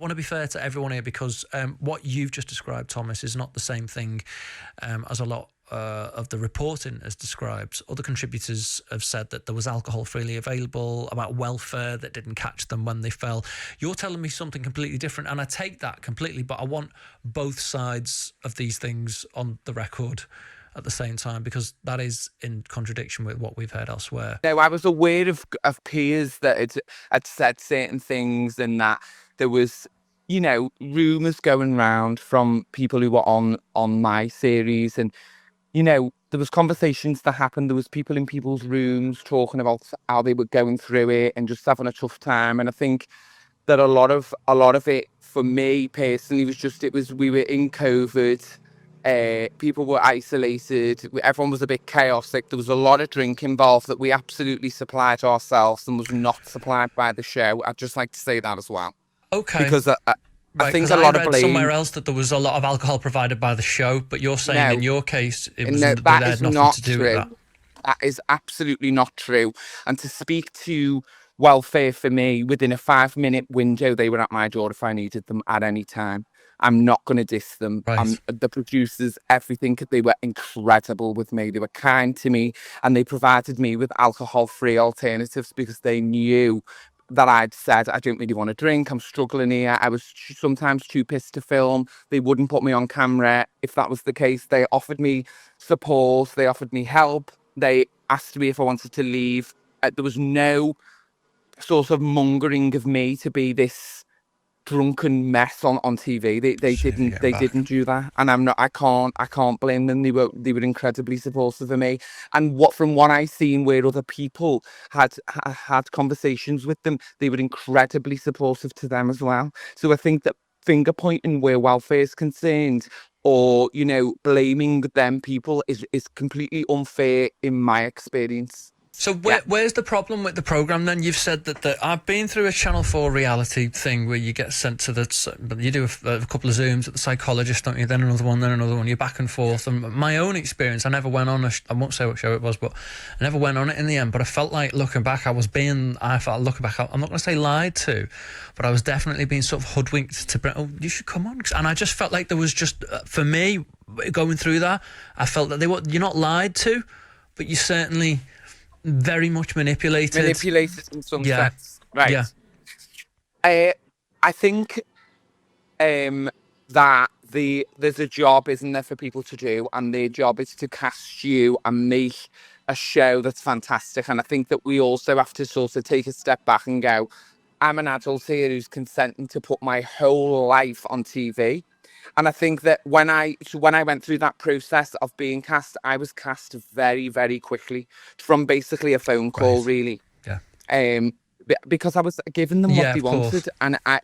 want to be fair to everyone here, because what you've just described, Thomas, is not the same thing as a lot of the reporting has described. Other contributors have said that there was alcohol freely available, about welfare that didn't catch them when they fell. You're telling me something completely different, and I take that completely, but I want both sides of these things on the record at the same time, because that is in contradiction with what we've heard elsewhere. No, I was aware of peers that had said certain things, and that there was, you know, rumours going round from people who were on my series, and, you know, there was conversations that happened. There was people in people's rooms talking about how they were going through it and just having a tough time. And I think that a lot of it for me personally was we were in COVID. People were isolated. Everyone was a bit chaotic. There was a lot of drink involved that we absolutely supplied ourselves and was not supplied by the show. I'd just like to say that as well. Okay. Because I think a I lot read of blame somewhere else that there was a lot of alcohol provided by the show, but you're saying in your case it was that had is nothing not to do true. with that. That is absolutely not true. And to speak to welfare, for me, within a 5-minute window, they were at my door if I needed them at any time. I'm not going to diss them. Right. The producers, everything, they were incredible with me. They were kind to me, and they provided me with alcohol-free alternatives because they knew that I'd said, I don't really want to drink. I'm struggling here. I was sometimes too pissed to film. They wouldn't put me on camera if that was the case. They offered me support. They offered me help. They asked me if I wanted to leave. There was no sort of mongering of me to be this drunken mess on TV. They didn't do that, and I can't blame them. They were incredibly supportive of me, and from what I seen where other people had conversations with them, they were incredibly supportive to them as well. So I think that finger pointing where welfare is concerned, or, you know, blaming them people is completely unfair in my experience. So where's the problem with the programme then? You've said that I've been through a Channel 4 reality thing where you get sent to you do a couple of Zooms at the psychologist, don't you? Then another one, You're back and forth. And my own experience, I never went on I won't say what show it was, but I never went on it in the end. But I felt like, looking back, I'm not going to say lied to, but I was definitely being sort of hoodwinked to, you should come on. And I just felt like there was just, for me, going through that, I felt that you're not lied to, but you certainly very much manipulated in some sense, right? Yeah. I think that there's a job, isn't there, for people to do, and their job is to cast you and make a show that's fantastic. And I think that we also have to sort of take a step back and go, I'm an adult here who's consenting to put my whole life on TV. And I think that when I went through that process of being cast, I was cast very, very quickly, from basically a phone call, really. Yeah. Because I was giving them what they wanted, and I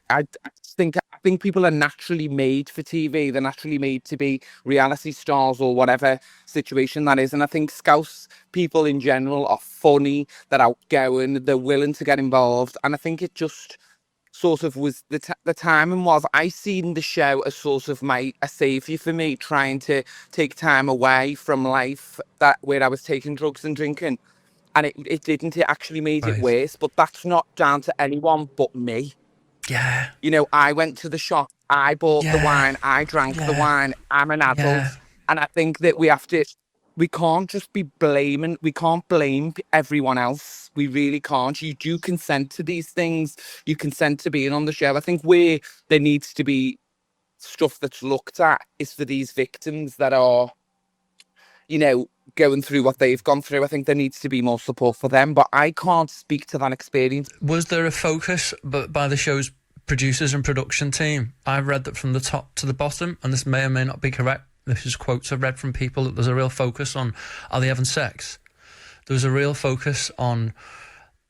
think people are naturally made for TV. They're naturally made to be reality stars or whatever situation that is. And I think Scouse people in general are funny, they're outgoing, they're willing to get involved, and I think it just sort of was the timing was, I seen the show as sort of a saviour for me, trying to take time away from life where I was taking drugs and drinking, and it didn't. It actually made it worse. But that's not down to anyone but me. Yeah. You know, I went to the shop, I bought the wine, I drank the wine. I'm an adult, and I think that we can't just be blaming. We can't blame everyone else. We really can't. You do consent to these things. You consent to being on the show. I think where there needs to be stuff that's looked at is for these victims that are, you know, going through what they've gone through. I think there needs to be more support for them, but I can't speak to that experience. Was there a focus by the show's producers and production team? I've read that from the top to the bottom, and this may or may not be correct. This is quotes I've read from people, that there's a real focus on, are they having sex? There was a real focus on,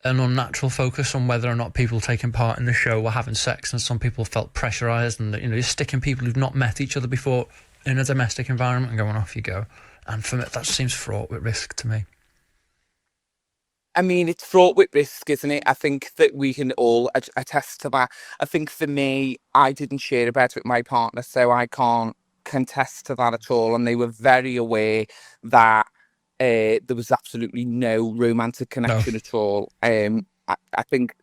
an unnatural focus on whether or not people taking part in the show were having sex, and some people felt pressurised, and, you know, you're sticking people who've not met each other before in a domestic environment and going, off you go. And for me, that seems fraught with risk to me. I mean, it's fraught with risk, isn't it? I think that we can all attest to that. I think for me, I didn't share a bed with my partner, so I can't contest to that at all. And they were very aware that there was absolutely no romantic connection at all. I think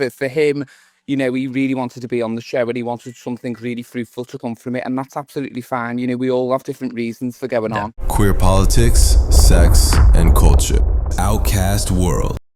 for him, You know, he really wanted to be on the show and he wanted something really fruitful to come from it, and that's absolutely fine. You know, we all have different reasons for going on. Queer politics, sex, and culture. Outcast world.